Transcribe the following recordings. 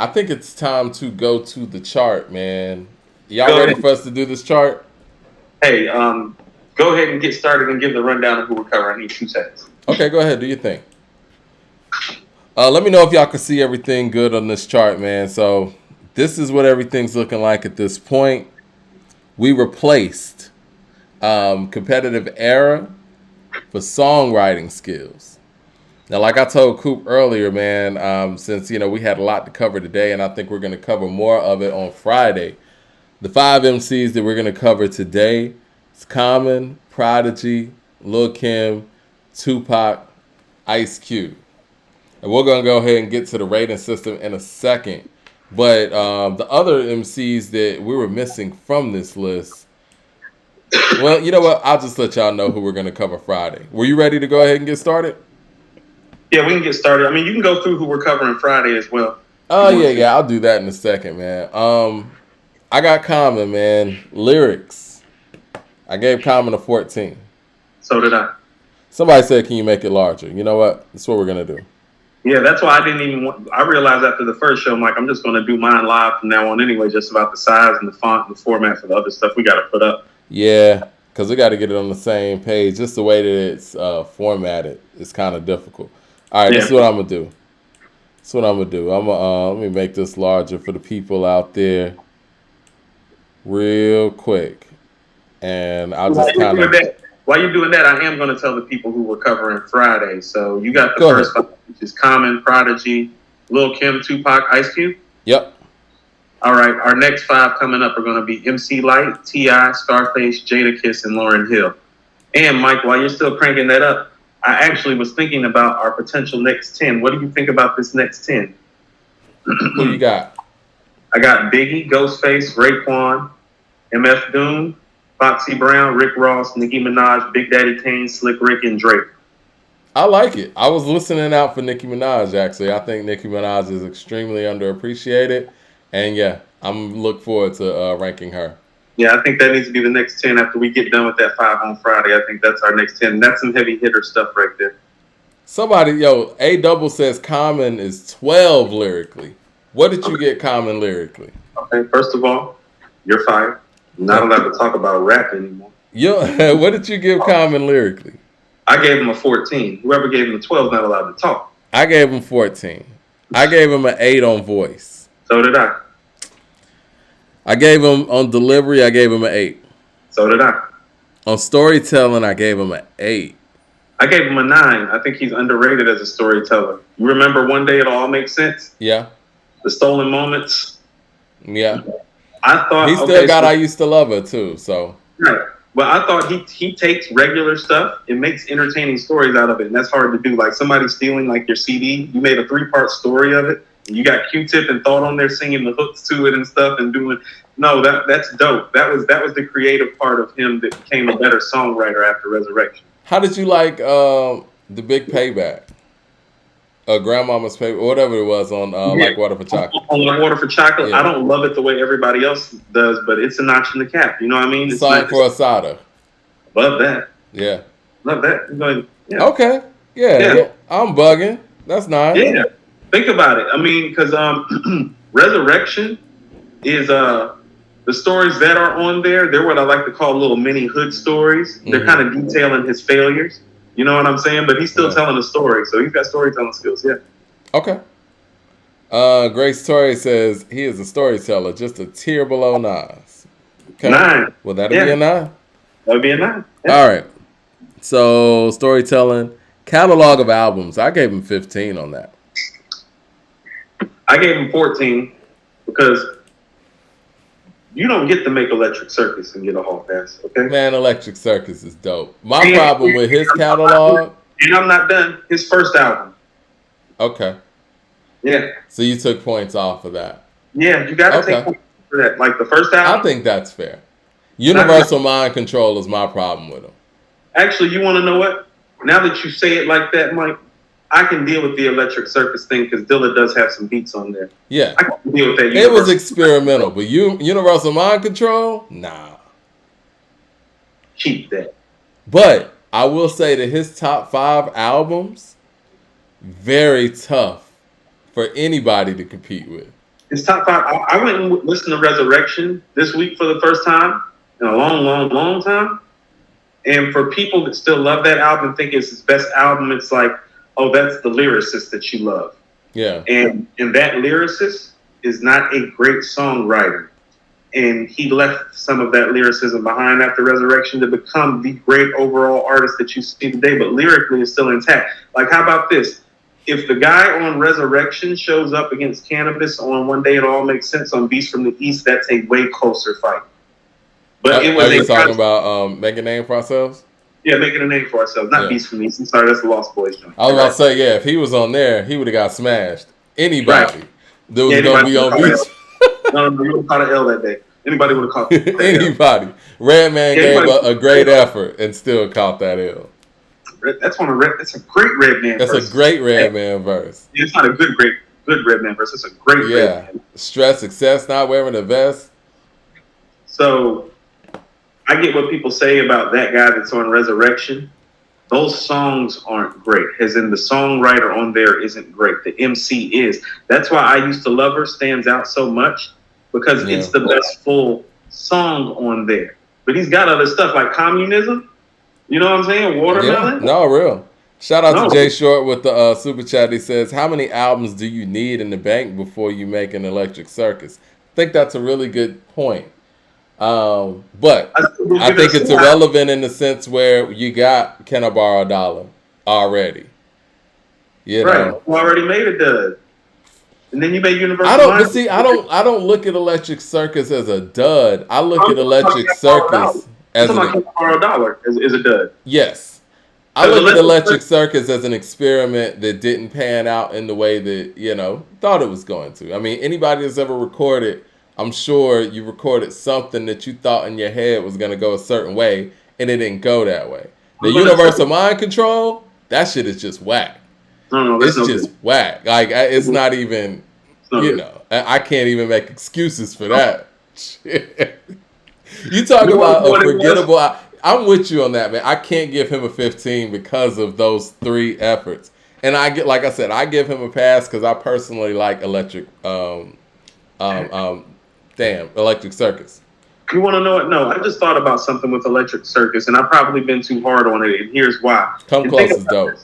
I think it's time to go to the chart, man. Y'all Go ready ahead. for us to do this chart? Hey, go ahead and get started and give the rundown of who we're covering. I need 2 seconds. Okay, go ahead. Do your thing. Let me know if y'all can see everything good on this chart, man. So this is what everything's looking like at this point. We replaced competitive era for songwriting skills. Now, like I told Coop earlier, man, since we had a lot to cover today, and I think we're going to cover more of it on Friday. The 5 MCs that we're going to cover today is Common, Prodigy, Lil Kim, Tupac, Ice Cube. And we're going to go ahead and get to the rating system in a second. But the other MCs that we were missing from this list, well, you know what? I'll just let y'all know who we're going to cover Friday. Were you ready to go ahead and get started? Yeah, we can get started. I mean, you can go through who we're covering Friday as well. Oh, yeah. I'll do that in a second, man. I got Common, man. Lyrics. I gave Common a 14. So did I. Somebody said, can you make it larger? You know what? That's what we're going to do. Yeah, that's why I didn't even want. I realized after the first show, I'm like, I'm just going to do mine live from now on anyway, just about the size and the font and the format for the other stuff we got to put up. Yeah, because we got to get it on the same page. Just the way that it's formatted is kind of difficult. All right, This is what I'm going to do. Let me make this larger for the people out there real quick. And I'll just kind of... While you're doing that, I am going to tell the people who we're covering Friday. So you got the first 5, which is Common, Prodigy, Lil Kim, Tupac, Ice Cube. Yep. All right, our next 5 coming up are going to be MC Lyte, T.I., Scarface, Jadakiss, and Lauryn Hill. And Mike, while you're still cranking that up, I actually was thinking about our potential next 10. What do you think about this next 10? Who you got? I got Biggie, Ghostface, Raekwon, MF Doom, Foxy Brown, Rick Ross, Nicki Minaj, Big Daddy Kane, Slick Rick, and Drake. I like it. I was listening out for Nicki Minaj, actually. I think Nicki Minaj is extremely underappreciated. And yeah, I'm look forward to ranking her. Yeah, I think that needs to be the next 10 after we get done with that 5 on Friday. I think that's our next 10. That's some heavy hitter stuff right there. Somebody, A Double says Common is 12 lyrically. What did you get Common lyrically? Okay, first of all, you're fired. I'm not allowed to talk about rap anymore. What did you give Common lyrically? I gave him a 14. Whoever gave him a 12 is not allowed to talk. I gave him 14. I gave him an 8 on voice. So did I. I gave him on delivery, I gave him an 8. So did I. On storytelling, I gave him an 8. I gave him a 9. I think he's underrated as a storyteller. You remember One Day It All Makes Sense? Yeah. The Stolen Moments? Yeah. I thought he still got I Used to Love Her too, so. Right. Well, I thought he takes regular stuff and makes entertaining stories out of it, and that's hard to do. Like somebody stealing like your CD, you made a 3-part story of it, and you got Q-Tip and Thought on there singing the hooks to it and stuff and doing. No, that's dope. That was the creative part of him that became a better songwriter after Resurrection. How did you like the Big Payback? Grandmama's Payback, or whatever it was on Like Water for Chocolate. On Like Water for Chocolate, yeah. I don't love it the way everybody else does, but it's a notch in the cap. You know what I mean? It's Song for Asada. Love that. Yeah. Love that. Yeah. Okay. Yeah. I'm bugging. That's nice. Yeah. Think about it. I mean, because Resurrection is the stories that are on there. They're what I like to call little mini hood stories. They're kind of detailing his failures. You know what I'm saying? But he's still telling a story, so he's got storytelling skills. Yeah. Okay. Grace Torrey says he is a storyteller, just a tier below Nas. Okay. 9. Well, that'll be a 9. That would be a 9. Yeah. All right. So storytelling, catalog of albums. I gave him 15 on that. I gave him 14 because you don't get to make Electric Circus and get a hall pass, okay? Man, Electric Circus is dope. My problem with his catalog... And I'm not done. His first album. Okay. Yeah. So you took points off of that. Yeah, you got to take points for that. Like the first album... I think that's fair. Universal Mind Control is my problem with him. Actually, you want to know what? Now that you say it like that, Mike, I can deal with the Electric Circus thing because Dilla does have some beats on there. Yeah. I can deal with that. It was experimental, but Universal Mind Control? Nah. Keep that. But I will say that his top 5 albums, very tough for anybody to compete with. His top five. I went and listened to Resurrection this week for the first time in a long, long, long time. And for people that still love that album, think it's his best album, it's like, oh, that's the lyricist that you love. Yeah. And that lyricist is not a great songwriter. And he left some of that lyricism behind after Resurrection to become the great overall artist that you see today, but lyrically is still intact. Like, how about this? If the guy on Resurrection shows up against Cannabis on One Day It All Makes Sense on Beast from the East, that's a way closer fight. But it was Are you talking about making a name for ourselves? Yeah, making a name for ourselves. Not Beast from the East. I'm sorry, that's the Lost Boys joint. I was about to say, yeah, if he was on there, he would have got smashed. Anybody that was going to be on Beast. No, you would have caught an L that day. Anybody would have caught anybody. Redman gave a great effort and still caught that L. That's a great Redman verse. That's a great Redman verse. It's not a good Redman verse. It's a great Redman. Stress success, not wearing a vest. So I get what people say about that guy that's on Resurrection. Those songs aren't great. As in the songwriter on there isn't great. The Emcee is. That's why I Used to Love Her stands out so much, because it's the best full song on there. But he's got other stuff like Communism. You know what I'm saying? Watermelon. Yeah, no, real. Shout out to Jay Short with the super chat. He says, how many albums do you need in the bank before you make an Electric Circus? I think that's a really good point. But I think it's irrelevant in the sense where you got Can I Borrow a Dollar already. You know? You already made a dud. And then you made Universal. I don't look at Electric Circus as a dud. I look at Electric Circus as Can I Borrow a Dollar is a dud. Yes. I look at Electric Circus as an experiment that didn't pan out in the way that, thought it was going to. I mean, anybody that's ever recorded, I'm sure you recorded something that you thought in your head was going to go a certain way, and it didn't go that way. The Universal Mind Control, that shit is just whack. It's just whack. Like, it's not even, I can't even make excuses for that. You talk about a forgettable. I'm with you on that, man. I can't give him a 15 because of those three efforts. And I give him a pass because I personally like Electric Circus. You want to know what? No, I just thought about something with Electric Circus, and I've probably been too hard on it, and here's why. Come Close is dope.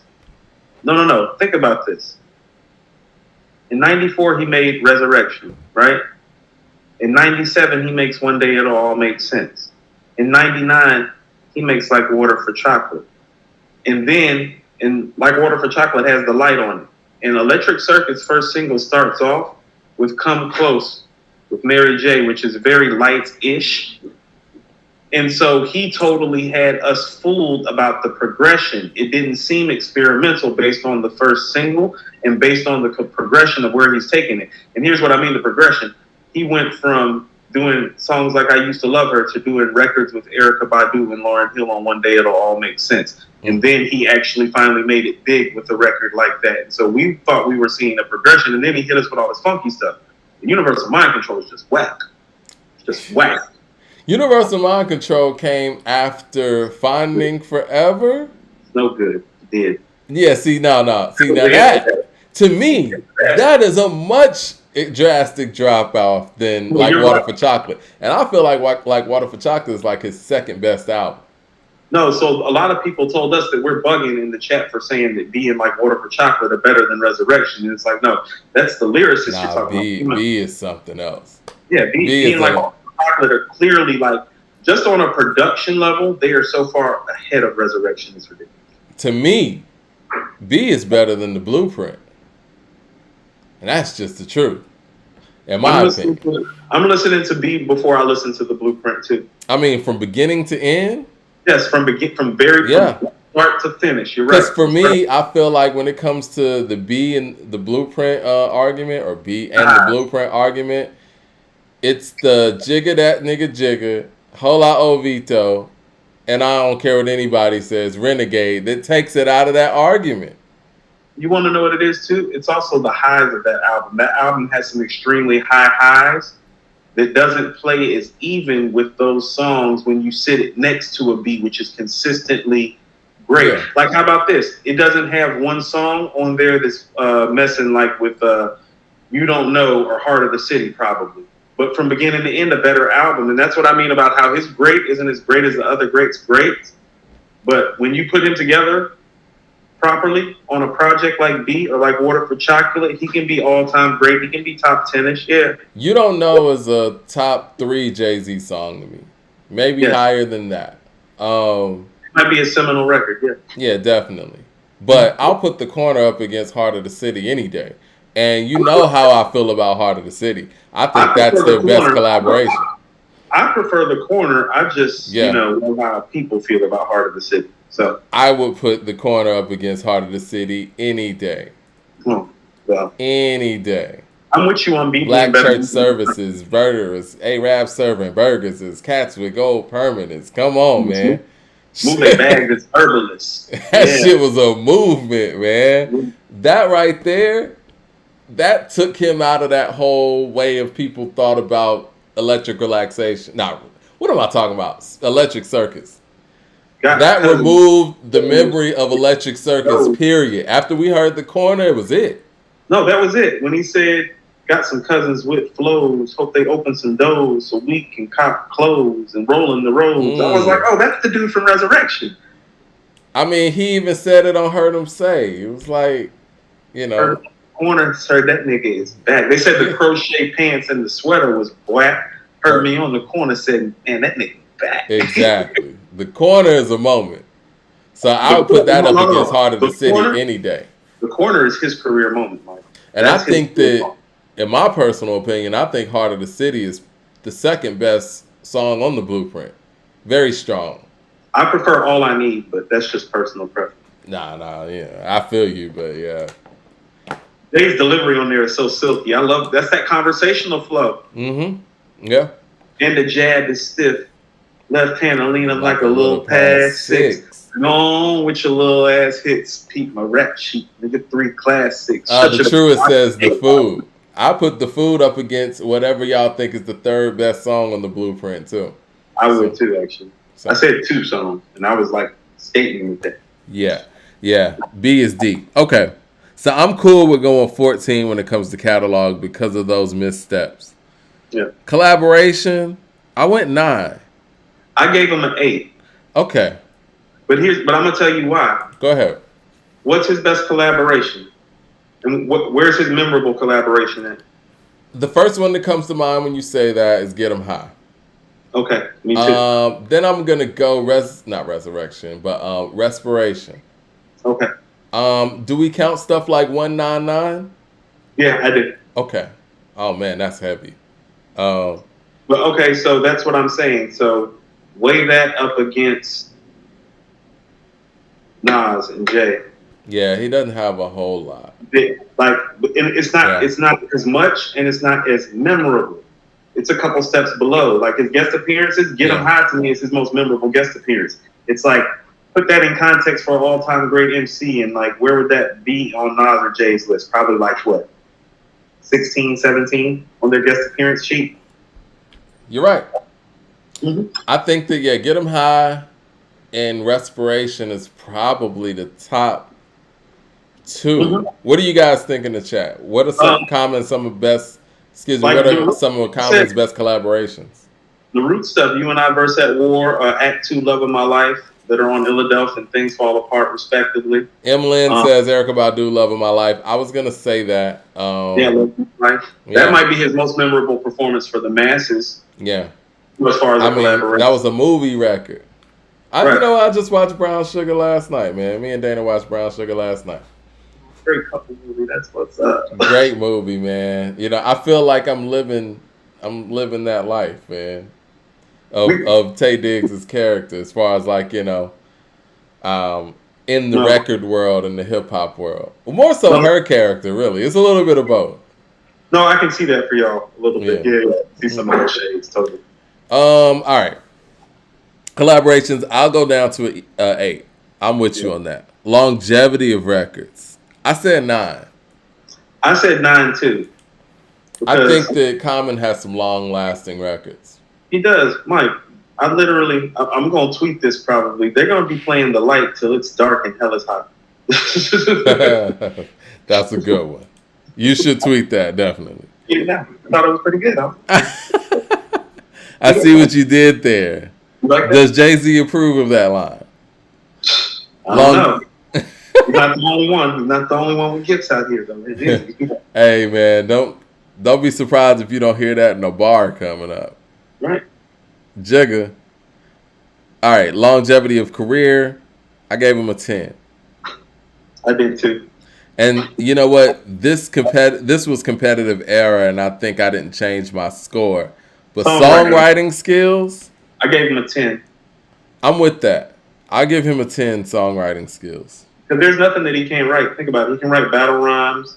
No. Think about this. In 94, he made Resurrection, right? In 97, he makes One Day It'll All Make Sense. In 99, he makes Like Water for Chocolate. And then, Like Water for Chocolate has the light on it. And Electric Circuit's first single starts off with Come Close with Mary J., which is very light-ish. And so he totally had us fooled about the progression. It didn't seem experimental based on the first single and based on the progression of where he's taking it. And here's what I mean, the progression. He went from doing songs like I Used to Love Her to doing records with Erykah Badu and Lauryn Hill on One Day It'll All Make Sense. And then he actually finally made it big with a record like that. And so we thought we were seeing a progression, and then he hit us with all this funky stuff. The Universal Mind Control is just whack. Just whack. Universal Mind Control came after Finding Forever. No good. It did. Yeah, See, now that, to me, that is a much drastic drop off than Like Water for Chocolate. And I feel like Water for Chocolate is like his second best album. No, so a lot of people told us that we're bugging in the chat for saying that B and Like Water for Chocolate are better than Resurrection. And it's like, no, that's the lyricist you're talking about. B is something else. Yeah, B and Like Water for Chocolate are clearly like, just on a production level, they are so far ahead of Resurrection. It's ridiculous. To me, B is better than the Blueprint. And that's just the truth. In my opinion. I'm listening to B before I listen to the Blueprint too. I mean, from beginning to end? Yes, from start to finish. You're right. Because for me, I feel like when it comes to the B and the Blueprint argument, or B and the Blueprint argument, it's the jigga that nigga jigga, hola Ovito, and I don't care what anybody says, Renegade, that takes it out of that argument. You want to know what it is too? It's also the highs of that album. That album has some extremely high highs that doesn't play as even with those songs when you sit it next to a beat, which is consistently great. Yeah. Like, how about this? It doesn't have one song on there that's messing like with You Don't Know, or Heart of the City, probably. But from beginning to end, a better album. And that's what I mean about how his great isn't as great as the other greats' greats. But when you put him together properly on a project like Beat or like Water for Chocolate, he can be all-time great. He can be top 10-ish, yeah. You Don't Know is a top 3 Jay-Z song to me. Maybe Yes. higher than that. Might be a seminal record, yeah. Yeah, definitely. But I'll put The Corner up against Heart of the City any day. And you know how I feel about Heart of the City. I think that's their best collaboration. I prefer The Corner. I just, know how people feel about Heart of the City. So I would put The Corner up against Heart of the City any day. Well, any day. I'm with you on Beat. Black church services, murderers, Arab serving burgers, cats with gold permanents. Come on, man. Move that bag that's herbalist. That shit was a movement, man. That right there, that took him out of that whole way of people thought about electric relaxation. Nah, what am I talking about? Electric Circus. That removed the memory of Electric Circus, period. After we heard The Corner, it was it. No, that was it. When he said, got some cousins with flows, hope they open some doors so we can cop clothes and roll in the roads. I was like, oh, that's the dude from Resurrection. I mean, he even said it on Heard Him Say. It was like, Corner, heard that nigga is back. They said the crochet pants and the sweater was black. Heard me on the corner said, man, that nigga back. Exactly. The Corner is a moment. So I would put that up against Heart of the City any day. The Corner is his career moment, Mike. And I think that, in my personal opinion, I think Heart of the City is the second best song on the Blueprint. Very strong. I prefer All I Need, but that's just personal preference. Yeah. I feel you, but yeah. Dave's delivery on there is so silky. I love that's that conversational flow. Mm-hmm. Yeah. And the jab is stiff. Left hand will lean up like a little past six. Go on with your little ass hits. Peep my rap sheet. Nigga 3 classics. The truest says The Food. I put The Food up against whatever y'all think is the third best song on the Blueprint too. I would too, actually. I said 2 songs, and I was like stating with that. Yeah. B is deep. Okay. So I'm cool with going 14 when it comes to catalog because of those missteps. Yeah. Collaboration, I went 9. I gave him an 8. Okay. But I'm gonna tell you why. Go ahead. What's his best collaboration? And where's his memorable collaboration at? The first one that comes to mind when you say that is Get 'Em High. Okay, me too. Then I'm gonna go not Resurrection, but Respiration. Okay. Do we count stuff like 199? Yeah, I did. Okay. Oh man, that's heavy. But okay, so that's what I'm saying. So weigh that up against Nas and Jay. Yeah, he doesn't have a whole lot. It's not as much, and it's not as memorable. It's a couple steps below. Like his guest appearances, Get 'Em High to me is his most memorable guest appearance. It's like, put that in context for an all-time great MC, and like, where would that be on Nas or Jay's list? Probably like what, 16, 17 on their guest appearance sheet. You're right. Mm-hmm. I think that Get 'Em High and Respiration is probably the top 2. Mm-hmm. What do you guys think in the chat? What are some best collaborations? The Root stuff, You and I verse at War, Act 2, Love of My Life, that are on Illadelph and Things Fall Apart, respectively. Lynn says Erykah Badu, Love of My Life. I was going to say that. Love of My Life. That might be his most memorable performance for the masses. Yeah. As far as collaboration. That was a movie record. I just watched Brown Sugar last night, man. Me and Dana watched Brown Sugar last night. Great couple movie. That's what's up. Great movie, man. I feel like I'm living that life, man. Of Taye Diggs' character, as far as like, in the record world and the hip hop world. Well, more so her character, really. It's a little bit of both. No, I can see that for y'all a little bit. Yeah. See some of those shades, totally. All right. Collaborations, I'll go down to 8. I'm with you on that. Longevity of records. I said 9. I said 9 too. I think that Common has some long-lasting records. He does, Mike. I'm going to tweet this probably. They're going to be playing The Light till it's dark and hell is hot. That's a good one. You should tweet that, definitely. Yeah, I thought it was pretty good, huh? I see what you did there. You like that? Does Jay-Z approve of that line? I don't Long. know. He's not the only one. He's not the only one with gifts out here, though. It is. Hey man, don't be surprised if you don't hear that in a bar coming up. Right. Jigga. All right, longevity of career. I gave him a 10. I did too. And you know what? This was competitive era, and I think I didn't change my score. But songwriting skills, I gave him a 10. I'm with that. I give him a 10 songwriting skills. Because there's nothing that he can't write. Think about it. He can write battle rhymes.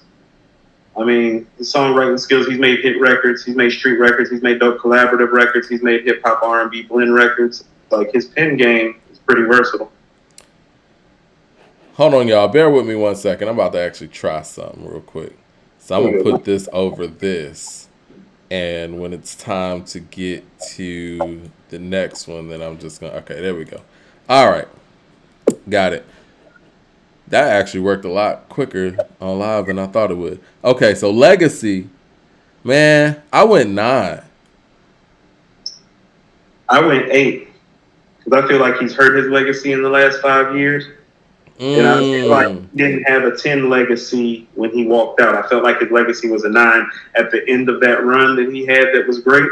I mean, his songwriting skills. He's made hit records. He's made street records. He's made dope collaborative records. He's made hip hop R&B blend records. Like his pen game is pretty versatile. Hold on, y'all. Bear with me 1 second. I'm about to actually try something real quick. So I'm gonna put this over this, and when it's time to get to the next one, then I'm just gonna. Okay, there we go. All right, got it. That actually worked a lot quicker on live than I thought it would. Okay, so legacy, man, I went 9. I went 8 because I feel like he's hurt his legacy in the last 5 years. And I feel like he didn't have a 10 legacy when he walked out. I felt like his legacy was a 9 at the end of that run that he had that was great.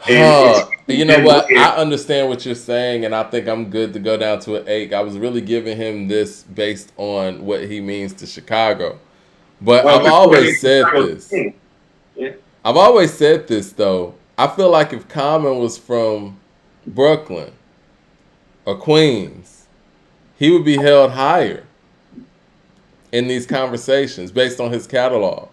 You know what? I understand what you're saying, and I think I'm good to go down to an 8. I was really giving him this based on what he means to Chicago. But I've always said this. Yeah. I've always said this, though. I feel like if Common was from Brooklyn or Queens, he would be held higher in these conversations based on his catalog.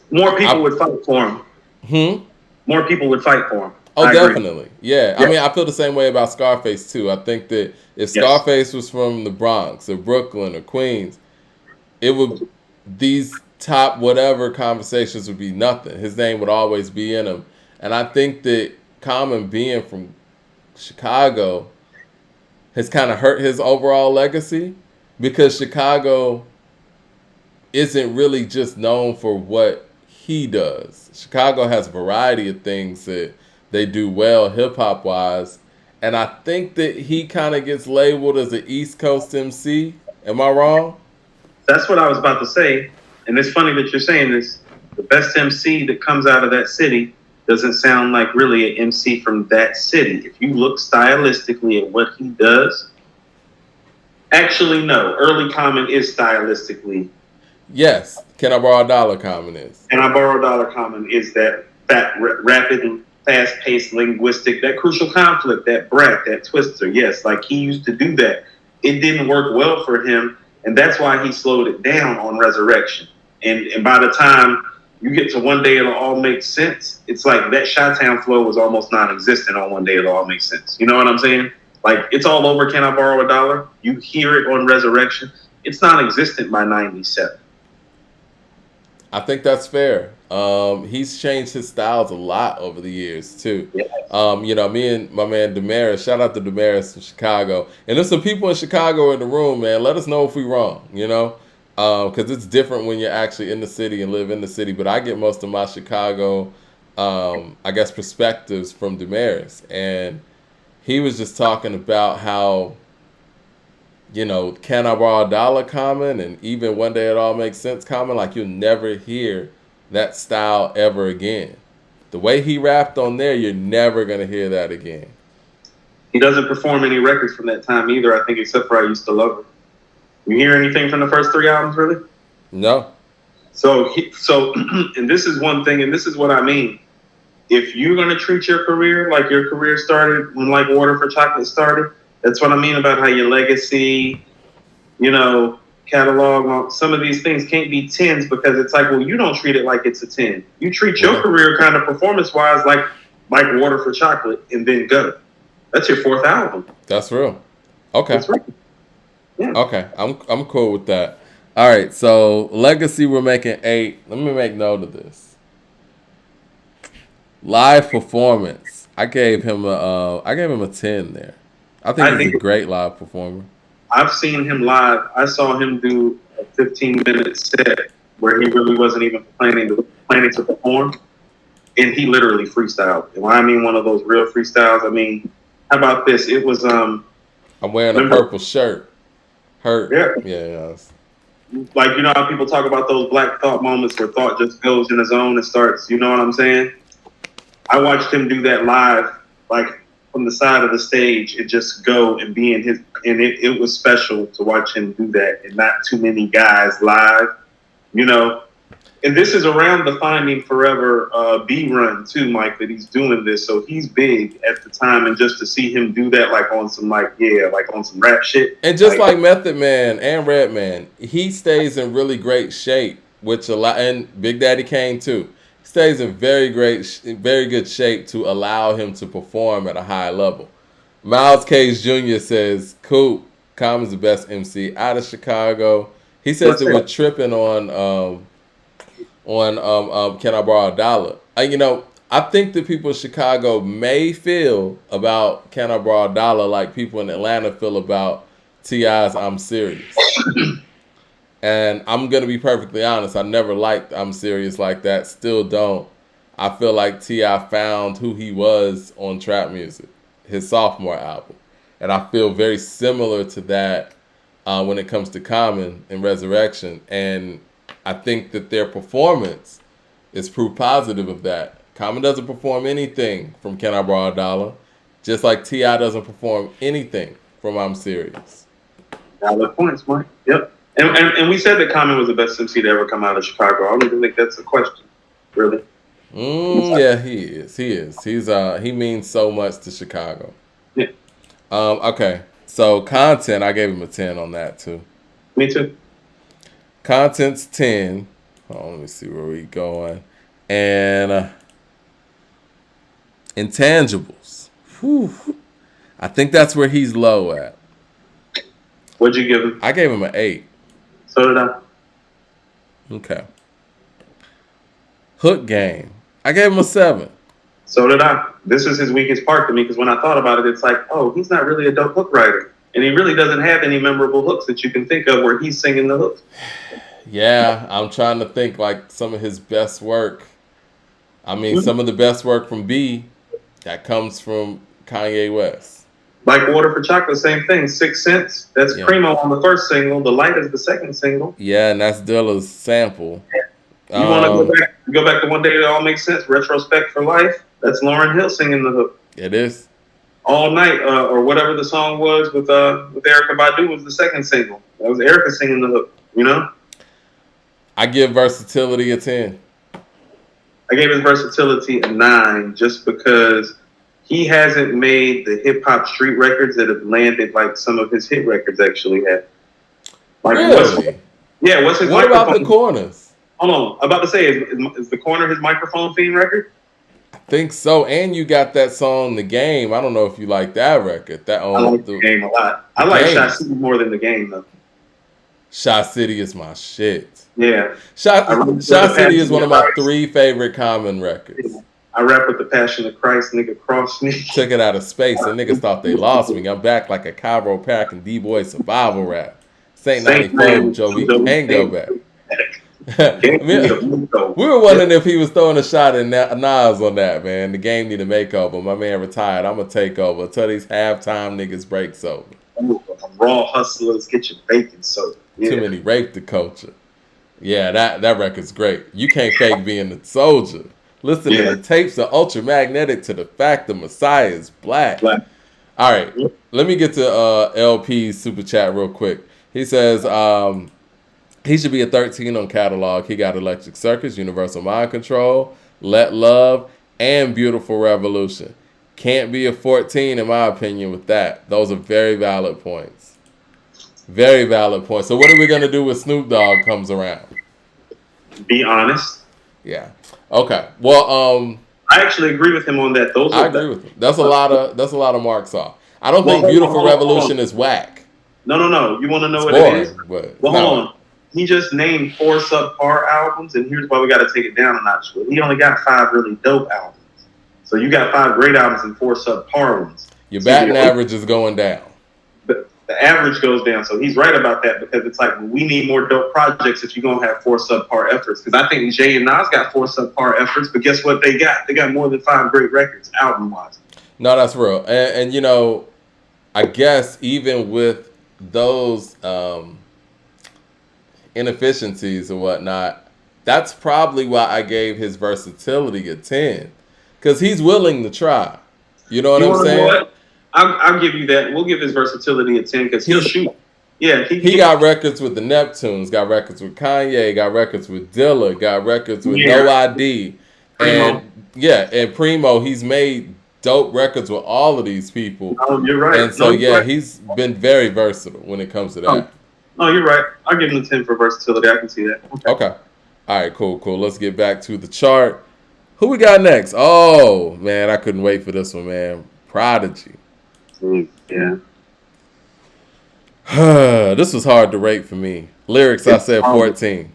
More people would fight for him. More people would fight for him. Oh, definitely. Yeah. I mean, I feel the same way about Scarface, too. I think that if Scarface was from the Bronx or Brooklyn or Queens, these top whatever conversations would be nothing. His name would always be in them. And I think that Common being from Chicago has kind of hurt his overall legacy because Chicago isn't really just known for what he does. Chicago has a variety of things that they do well hip-hop wise, and I think that he kind of gets labeled as an East Coast MC. Am I wrong? That's what I was about to say, and it's funny that you're saying this. The best MC that comes out of that city doesn't sound like really an MC from that city. If you look stylistically at what he does, actually no, early Common is stylistically. Yes, Can I Borrow a Dollar Common is. Can I Borrow a Dollar Common is that rapid and fast-paced linguistic, that crucial conflict, that brat, that twister. Yes, like he used to do that. It didn't work well for him, and that's why he slowed it down on Resurrection. And by the time you get to One Day It'll All Make Sense, it's like that Chi-Town flow was almost non-existent on One Day It'll All Make Sense. You know what I'm saying? Like, it's all over Can I Borrow a Dollar? You hear it on Resurrection. It's non-existent by 97. I think that's fair. He's changed his styles a lot over the years too. Yes. You know, me and my man Damaris, shout out to Damaris from Chicago. And there's some people in Chicago in the room, man. Let us know if we're wrong, you know? Because it's different when you're actually in the city and live in the city. But I get most of my Chicago, I guess, perspectives from Damaris. And he was just talking about how, you know, Can I Borrow a Dollar Common and even One Day It All Makes Sense Common, like you'll never hear that style ever again. The way he rapped on there, you're never going to hear that again. He doesn't perform any records from that time either, I think, except for I Used to Love Her. You hear anything from the first 3 albums, really? No. So, and this is one thing, and this is what I mean. If you're going to treat your career like your career started when Like Water for Chocolate started, that's what I mean about how your legacy, you know, catalog, some of these things can't be 10s because it's like, well, you don't treat it like it's a 10. You treat your career kind of performance-wise like Water for Chocolate and then go. That's your 4th album. That's real. Okay. That's right. Yeah. Okay. I'm cool with that. All right. So legacy, we're making 8. Let me make note of this. Live performance. I gave him a 10 there. I think he's a great live performer. I've seen him live. I saw him do a 15-minute set where he really wasn't even planning to perform, and he literally freestyled. And when I mean one of those real freestyles, I mean, how about this? It was I'm wearing a remember, purple shirt. Hurt. yeah, Yeah. like you know how people talk about those Black Thought moments where thought just goes in a zone and starts. You know what I'm saying? I watched him do that live, like from the side of the stage, and just go and be in his. And it was special to watch him do that, and not too many guys live, you know. And this is around the Finding Forever B run too, Mike. That he's doing this, so he's big at the time, and just to see him do that, like on some like on some rap shit, And just like Method Man and Redman, he stays in really great shape, which a lot, and Big Daddy Kane too, stays in very good shape to allow him to perform at a high level. Miles Cage Jr. says, Coop, Common's the best MC out of Chicago. He says that we're tripping on Can I Borrow a Dollar? I think that people in Chicago may feel about Can I Borrow a Dollar like people in Atlanta feel about T.I.'s I'm Serious. And I'm going to be perfectly honest. I never liked I'm Serious like that. Still don't. I feel like T.I. found who he was on trap music, his sophomore album. And I feel very similar to that when it comes to Common and Resurrection. And I think that their performance is proof positive of that. Common doesn't perform anything from Can I Borrow a Dollar, just like T.I. doesn't perform anything from I'm Serious. Valid points, Mike. Yep. And we said that Common was the best MC to ever come out of Chicago. I don't even think that's a question, really. Yeah, he is. He means so much to Chicago. Yeah. Okay. So content, I gave him a 10 on that too. Me too. Content's 10. Oh, let me see where we going. And intangibles. Whew. I think that's where he's low at. What'd you give him? I gave him an 8. So did I. Okay. Hook game. I gave him a 7. So did I. This is his weakest part to me because when I thought about it, it's like, oh, he's not really a dope hook writer. And he really doesn't have any memorable hooks that you can think of where he's singing the hooks. Yeah, I'm trying to think like some of his best work. I mean, some of the best work from B that comes from Kanye West. Like Water for Chocolate, same thing. 6 Cents. That's Primo on the first single. The Light is the second single. Yeah, and that's Dilla's sample. You want to go back to One Day It All Makes Sense? Retrospect for Life. That's Lauryn Hill singing the hook. It is. All Night, or whatever the song was with Erykah Badu was the second single. That was Erykah singing the hook. You know. I give Versatility a 10. I gave his Versatility a 9 just because he hasn't made the hip hop street records that have landed like some of his hit records actually have. Like, really? What's his What about The Corners? Hold on. I'm about to say, is The Corner his microphone fiend record? I think so. And you got that song, The Game. I don't know if you like that record. I like The Game a lot. I like Shot City more than The Game, though. Shot City is my shit. Yeah. Shot City is one of my 3 favorite Common records. Yeah. I rap with the passion of Christ, nigga, cross me. Took it out of space, and niggas thought they lost me. I'm back like a chiropractic D-boy survival rap. Saint 94, Joey, and go back. We were wondering if he was throwing a shot at Nas on that, man. The game need a makeover. My man retired. I'm going to take over until these halftime niggas breaks over. Raw hustlers, get your bacon soda. Yeah. Too many rape the culture. Yeah, that record's great. You can't fake being a soldier. Listen to the tapes of Ultramagnetic to the fact the Messiah is black. All right, let me get to LP's super chat real quick. He says he should be a 13 on catalog. He got Electric Circus, Universal Mind Control, Let Love, and Beautiful Revolution. Can't be a 14 in my opinion with that. Those are very valid points. Very valid points. So what are we going to do when Snoop Dogg comes around? Be honest. Yeah. Okay. Well, I actually agree with him on that. I agree with him. That's a lot of marks off. I don't think Beautiful Revolution is whack. No. You want to know what it is? Hold on. He just named 4 subpar albums, and here's why we got to take it down a notch. He only got 5 really dope albums. So you got 5 great albums and 4 subpar ones. Your batting average is going down. the average goes down. So he's right about that because it's like we need more dope projects if you're gonna have 4 subpar efforts. Because I think Jay and Nas got 4 subpar efforts, but guess what they got? They got more than 5 great records album wise. No, that's real. And you know, I guess even with those inefficiencies and whatnot, that's probably why I gave his versatility a 10. Because he's willing to try. You know what I'm saying? What? I'll give you that. We'll give his versatility a 10 because he'll shoot. Yeah, he got records with the Neptunes, got records with Kanye, got records with Dilla, got records with No ID. Primo. And Primo, he's made dope records with all of these people. Oh, you're right. And so, he's been very versatile when it comes to that. Oh, you're right. I'll give him a 10 for versatility. I can see that. Okay. All right, cool. Let's get back to the chart. Who we got next? Oh, man, I couldn't wait for this one, man. Prodigy. Yeah. This was hard to rate for me. Lyrics, I said 14.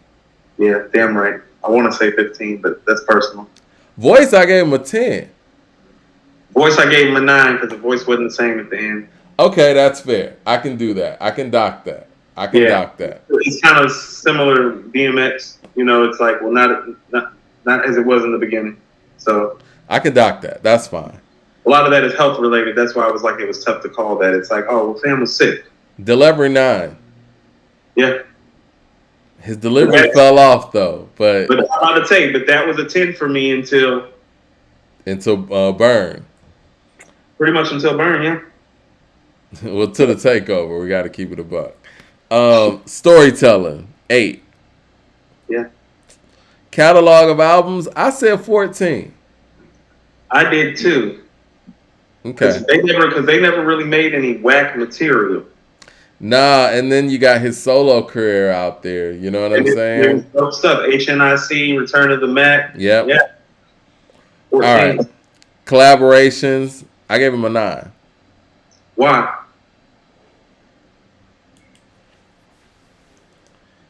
Yeah, damn right. I want to say 15, but that's personal. Voice, I gave him a 10. Voice, I gave him a 9 because the voice wasn't the same at the end. Okay, that's fair. I can do that. I can dock that. It's kind of similar to DMX. You know, it's like, well, not as it was in the beginning. So I can dock that. That's fine. A lot of that is health related. That's why I was like, it was tough to call that. It's like, oh, well, Fam was sick. Delivery 9. Yeah. His delivery fell off though, but I'm about to say, but that was a 10 for me until Burn. Pretty much until Burn, yeah. Well, to the takeover, we got to keep it a buck. Storytelling 8. Yeah. Catalog of albums, I said 14. I did too. Okay. Because they never really made any whack material. Nah, and then you got his solo career out there. You know what I'm saying? Dope stuff. HNIC, Return of the Mac. Yep. Yeah. 14. All right. Collaborations, I gave him a 9. Why?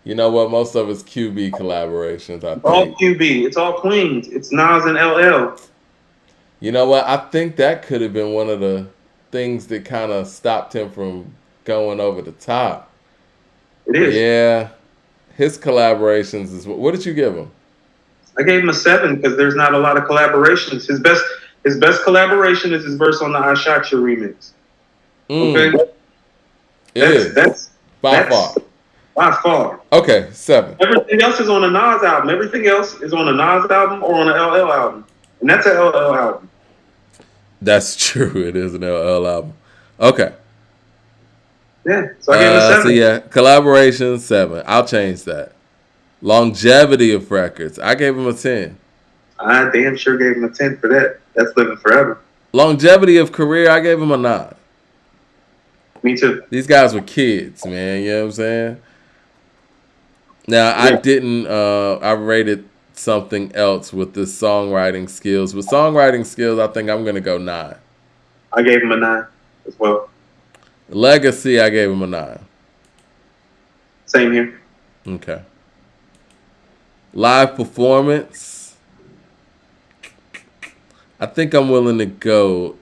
You know what? Most of it's QB collaborations, I think. All QB. It's all Queens. It's Nas and LL. You know what? I think that could have been one of the things that kind of stopped him from going over the top. It is. Yeah. His collaborations is what did you give him? I gave him a 7 because there's not a lot of collaborations. His best collaboration is his verse on the I Shot You remix. Okay? That's by far. By far. Okay, 7. Everything else is on a Nas album. Everything else is on a Nas album or on an LL album. And that's an LL album. That's true. It is an LL album. Okay. Yeah. So I gave him a 7. So yeah, collaboration 7. I'll change that. Longevity of records. I gave him a 10. I damn sure gave him a 10 for that. That's living forever. Longevity of career, I gave him a 9. Me too. These guys were kids, man. You know what I'm saying? Now, yeah. I rated something else with the songwriting skills. With songwriting skills, I think I'm going to go 9. I gave him a 9 as well. Legacy, I gave him a 9. Same here. Okay. Live performance, I think I'm willing to go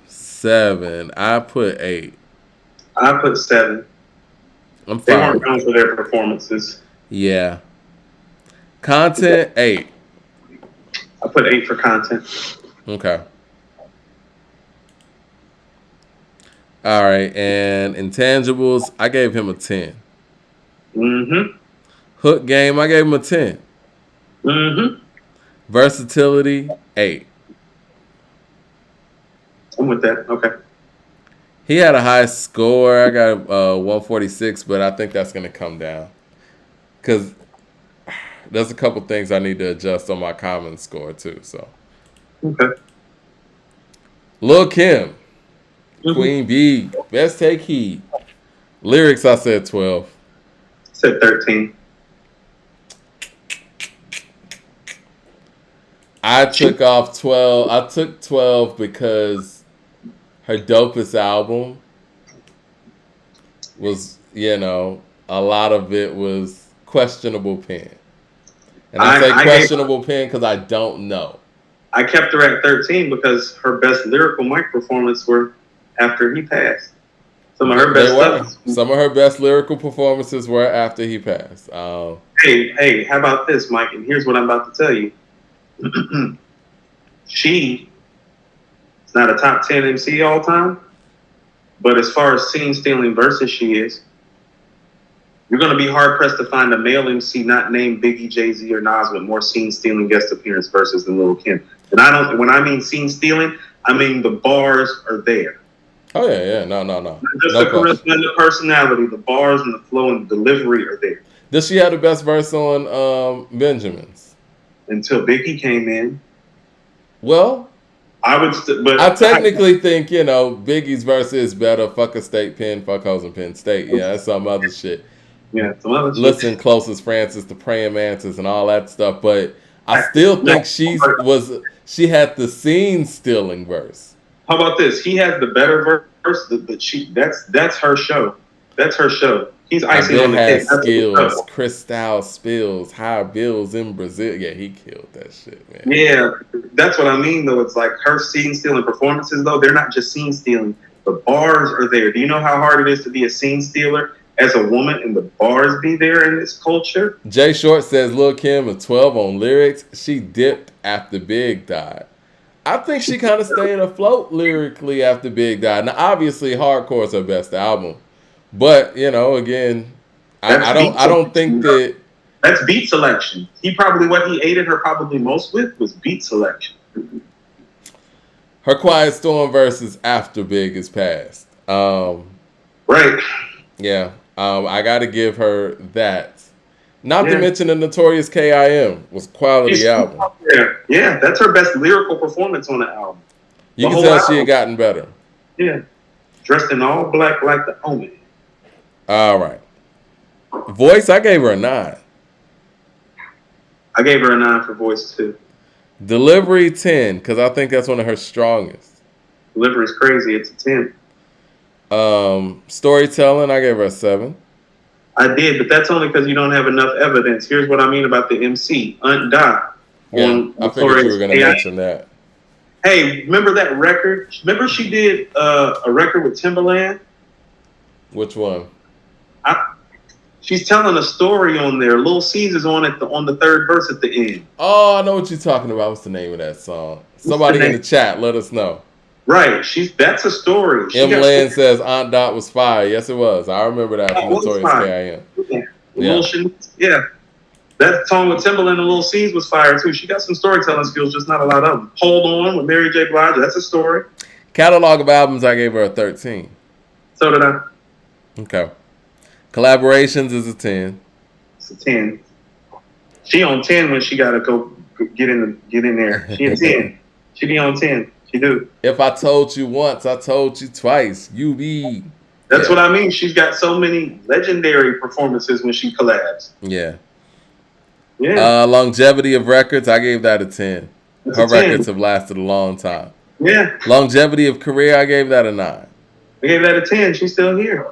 7. I put 8. I put 7. I'm fine. They weren't known for their performances. Yeah. Content, 8. I put 8 for content. Okay. All right. And intangibles, I gave him a 10. Mm-hmm. Hook game, I gave him a 10. Mm-hmm. Versatility, 8. I'm with that. Okay. He had a high score. I got 146, but I think that's going to come down. Because there's a couple things I need to adjust on my common score, too. So. Okay. Lil Kim. Mm-hmm. Queen Bee. Best take heed. Lyrics, I said 12. I said 13. I took off 12. I took 12 because her dopest album was, a lot of it was questionable pen. And I say questionable pen because I don't know. I kept her at 13 because her best lyrical mic performance were after he passed. Some of her They best were. stuff. Some of her best lyrical performances were after he passed. Hey, how about this, Mike? And here's what I'm about to tell you. She is not a top 10 MC all time, but as far as scene stealing verses she is, you're going to be hard pressed to find a male MC not named Biggie, Jay-Z, or Nas with more scene stealing guest appearance verses than Lil Kim. And when I mean scene stealing, I mean the bars are there. Oh yeah, no. Not just the charisma and the personality, the bars and the flow and the delivery are there. Does she have the best verse on Benjamin's? Until Biggie came in. Well, I technically think, Biggie's verse is better. Fuck a state pen, fuck hoes in Penn State. Yeah, that's some other shit. Yeah, some other shit. Listen, closest Francis, the praying mantis, and all that stuff. But I still think she had the scene stealing verse. How about this? He has the better verse, that's her show. That's her show. He's icing on the cake. Skills, Cristal spills, high bills in Brazil. Yeah, he killed that shit, man. Yeah, that's what I mean, though. It's like her scene stealing performances, though. They're not just scene stealing. The bars are there. Do you know how hard it is to be a scene stealer as a woman and the bars be there in this culture? Jay Short says Lil Kim is 12 on lyrics. She dipped after Big died. I think she kind of stayed afloat lyrically after Big died. Now, obviously, Hardcore is her best album. But, again, I don't think that... That's beat selection. What he aided her probably most with was beat selection. Her Quiet Storm versus after Big is passed. Right. Yeah. I got to give her that. Not to mention the Notorious K.I.M. was quality album. Yeah, that's her best lyrical performance on the album. You can tell she had gotten better. Yeah. Dressed in all black like the Omen. All right. Voice, I gave her a 9. I gave her a 9 for voice, too. Delivery, 10, because I think that's one of her strongest. Delivery is crazy. It's a 10. Storytelling, I gave her a 7. I did, but that's only because you don't have enough evidence. Here's what I mean about the MC. Aunt Dot. Yeah, I figured you were going to mention that. Hey, remember that record? Remember she did a record with Timbaland? Which one? She's telling a story on there. Lil Caesar's on the third verse at the end. Oh, I know what you're talking about. What's the name of that song? Somebody in the chat, let us know. Right, that's a story. Lynn says Aunt Dot was fire. Yes, it was. I remember that from Notorious K.I.M. Yeah. That song with Timbaland and Lil Caesar was fire too. She got some storytelling skills, just not a lot of them. Hold On with Mary J. Blige, that's a story. Catalog of albums, I gave her a 13. So did I. Okay. Collaborations is a 10. It's a 10. She on 10 when she gotta go get in there. She a 10. She be on 10. She do. If I told you once, I told you twice. You be. That's what I mean. She's got so many legendary performances when she collabs. Yeah. Yeah. Longevity of records, I gave that a 10. It's Her a 10. records have lasted a long time. Yeah. Longevity of career, I gave that a 9. I gave that a 10. She's still here.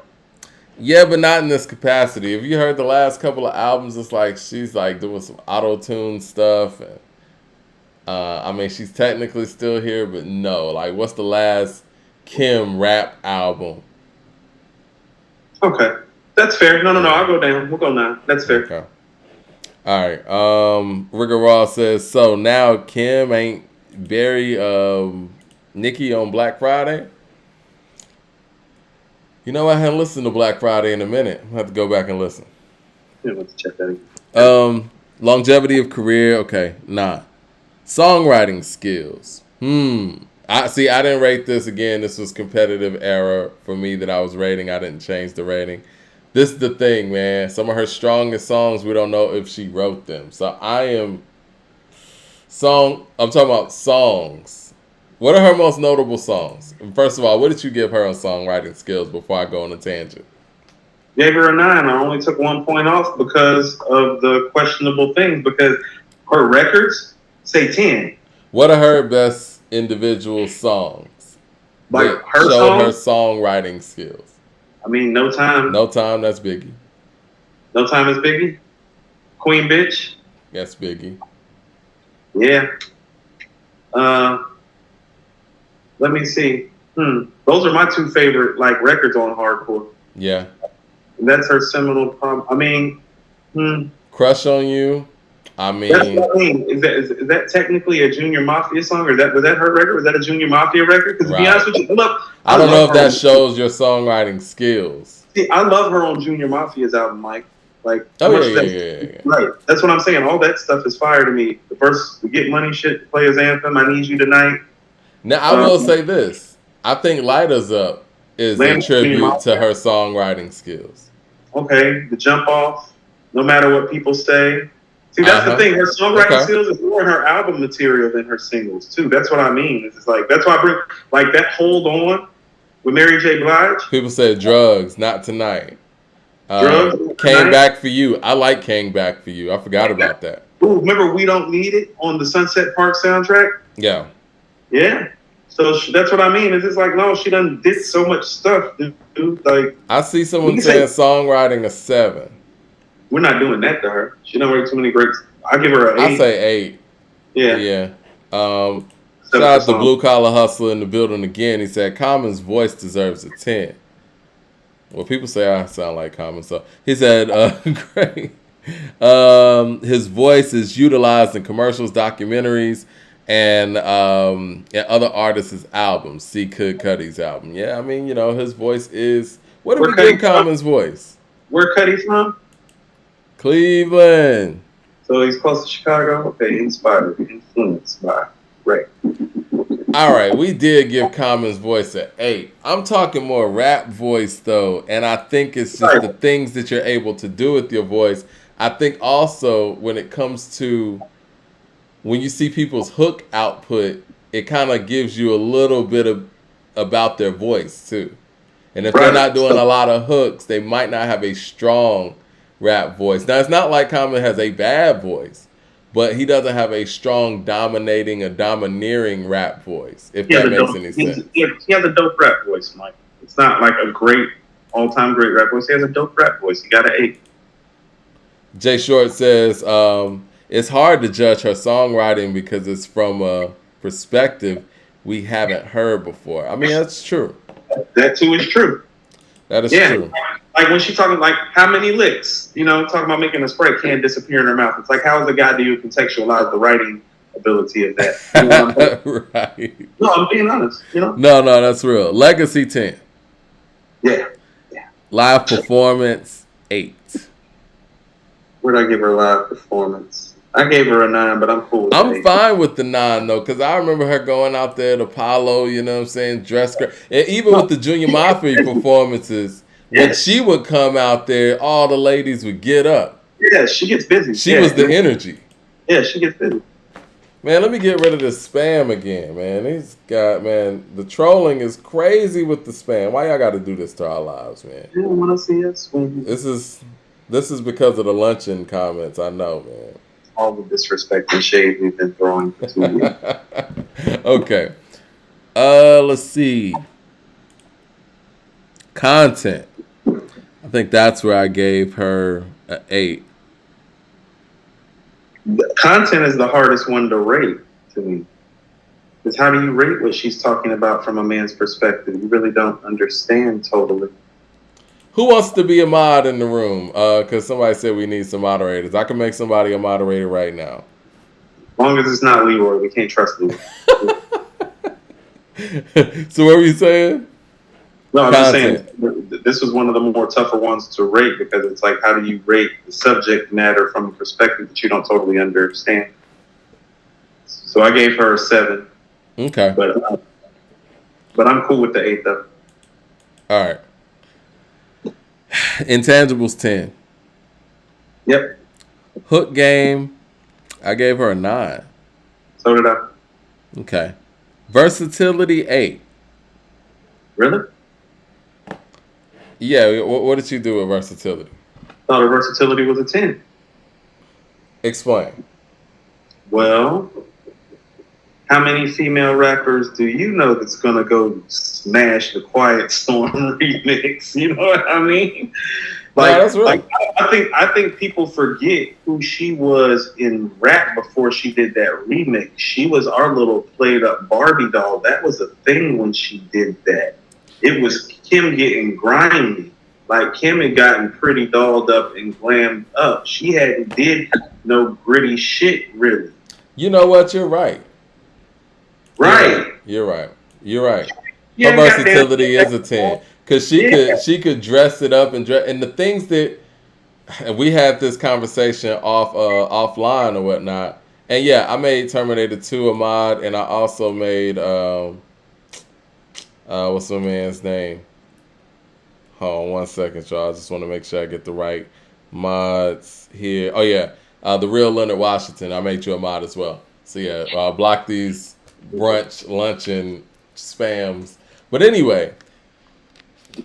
Yeah, but not in this capacity. If you heard the last couple of albums, it's like she's like doing some auto-tune stuff. And, she's technically still here, but no. Like, what's the last Kim rap album? Okay. That's fair. No. I'll go down. We'll go 9. That's fair. Okay. All right. Rigger Raw says, so now Kim ain't bury Nicki on Black Friday? You know, I haven't listened to Black Friday in a minute. I'll have to go back and listen. Yeah, let's check that again. Longevity of career, okay, 9. Songwriting skills. I didn't rate this again. This was competitive error for me that I was rating. I didn't change the rating. This is the thing, man. Some of her strongest songs, we don't know if she wrote them. So I'm talking about songs. What are her most notable songs? And first of all, what did you give her on songwriting skills before I go on a tangent? Gave her a 9. I only took 1 point off because of the questionable things. Because her records say 10. What are her best individual songs? Like her show her songwriting skills. No Time. No Time, that's Biggie. No Time is Biggie. Queen Bitch. That's Biggie. Yeah. Let me see. Those are my two favorite like records on hardcore. Yeah. And that's her seminal. I mean, Crush on You. I mean, that's what I mean. Is that technically a Junior Mafia song, or was that her record? Was that a Junior Mafia record? Because to be honest with you, I don't know if that shows your songwriting skills. See, I love her on Junior Mafia's album, Mike. Like, yeah. Right. That's what I'm saying. All that stuff is fire to me. The first, the Get Money shit, Players Anthem, I Need You Tonight. Now, I will say this. I think Lighters Up is a tribute to her songwriting skills. Okay. The Jump Off, No Matter What People Say. See, that's the thing. Her songwriting skills is more in her album material than her singles, too. That's what I mean. It's like, that's why I bring, like, that Hold On with Mary J. Blige. People said Drugs, Not Tonight. Drugs, Came Back for You. I like Came Back for You. I forgot about that. Ooh, remember We Don't Need It on the Sunset Park soundtrack? Yeah. Yeah. So that's what I mean. It's just like, no, she done did so much stuff, dude. Like, I see someone saying songwriting a 7. We're not doing that to her. She don't write too many great. I give her an 8. I say 8. Yeah. Shout out to Blue Collar Hustler in the building again. He said Common's voice deserves a 10. Well, people say I sound like Common, so he said, great. His voice is utilized in commercials, documentaries, and other artists' albums. See Kid Cudi's album. Yeah, I mean, his voice is. What do we give Common's voice? Where Cudi from? Cleveland. So he's close to Chicago. Okay, influenced by. Right. All right, we did give Common's voice an 8. I'm talking more rap voice, though, and I think it's just the things that you're able to do with your voice. I think also when it comes to when you see people's hook output, it kind of gives you a little bit about their voice, too. And if they're not doing a lot of hooks, they might not have a strong rap voice. Now, it's not like Common has a bad voice, but he doesn't have a strong, domineering rap voice, if that makes any sense. He has a dope rap voice, Mike. It's not like a great, all-time great rap voice. He has a dope rap voice. He got an 8. Jay Short says, it's hard to judge her songwriting because it's from a perspective we haven't heard before. I mean, that's true. That, too, is true. That is true. Like when she's talking like how many licks, talking about making a spray can't disappear in her mouth. It's like, how is a guy do you contextualize the writing ability of that? Right. No, I'm being honest. No, that's real. Legacy 10. Yeah. Live performance 8. Where'd I give her live performance? I gave her a 9, but I'm cool with I'm fine with the 9, though, because I remember her going out there at Apollo, dressed great. And even with the Junior Mafia performances, when she would come out there, all the ladies would get up. Yeah, she gets busy. She was the energy. Yeah, she gets busy. Man, let me get rid of this spam again, man. The trolling is crazy with the spam. Why y'all got to do this to our lives, man? You don't want to see us. This is because of the luncheon comments. I know, man. All the disrespect and shade we've been throwing for 2 years. Okay. Let's see. Content. I think that's where I gave her an 8. The content is the hardest one to rate to me. Because how do you rate what she's talking about from a man's perspective? You really don't understand totally. Who wants to be a mod in the room? Because somebody said we need some moderators. I can make somebody a moderator right now. As long as it's not Leroy, we can't trust Leroy. So what were you saying? No, I'm just saying this was one of the more tougher ones to rate because it's like, how do you rate the subject matter from a perspective that you don't totally understand? So I gave her a 7. Okay. But I'm cool with the 8, though. All right. Intangibles 10. Yep. Hook game, I gave her a 9. So did I. Okay. Versatility 8. Really? Yeah, what did you do with versatility? I thought her versatility was a 10. Explain. Well, how many female rappers do you know that's going to go smash the Quiet Storm remix? You know what I mean? Like, that's real. I think people forget who she was in rap before she did that remix. She was our little played up Barbie doll. That was a thing when she did that. It was Kim getting grimy. Like Kim had gotten pretty dolled up and glammed up. She hadn't did no gritty shit really. You know what? You're right. Right. You're right. You're right. Her Yeah, goddamn. versatility is a 10 because she could dress it up and the things that and we had this conversation offline or whatnot. And yeah, I made Terminator 2 a mod, and I also made what's my man's name? Hold on 1 second, y'all. I just want to make sure I get the right mods here. Oh yeah, the real Leonard Washington. I made you a mod as well. So yeah, block these brunch, lunch, and spams. But anyway,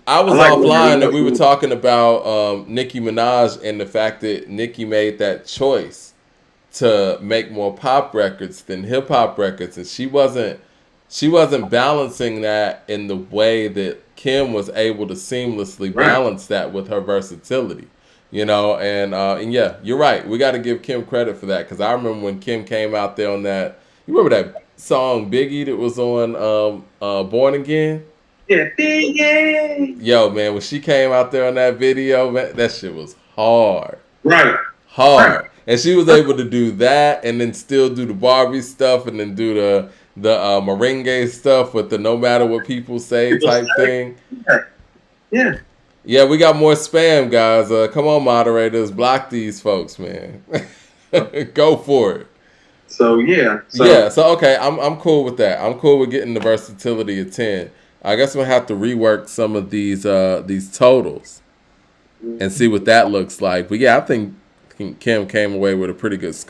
I was offline and we were talking about Nicki Minaj and the fact that Nicki made that choice to make more pop records than hip hop records, and she wasn't balancing that in the way that Kim was able to seamlessly balance that with her versatility. And yeah, you're right. We got to give Kim credit for that because I remember when Kim came out there on that. You remember that song Biggie that was on Born Again? Yeah, Biggie. Yo, man, when she came out there on that video, man, that shit was hard. Right. Hard. And she was able to do that and then still do the Barbie stuff and then do the merengue stuff with the no matter what people say type thing. Yeah. Yeah, we got more spam, guys. Come on, moderators. Block these folks, man. Go for it. So, yeah. So okay, I'm cool with that. I'm cool with getting the versatility of 10. I guess we'll have to rework some of these totals and see what that looks like. But yeah, I think Kim came away with a pretty good score.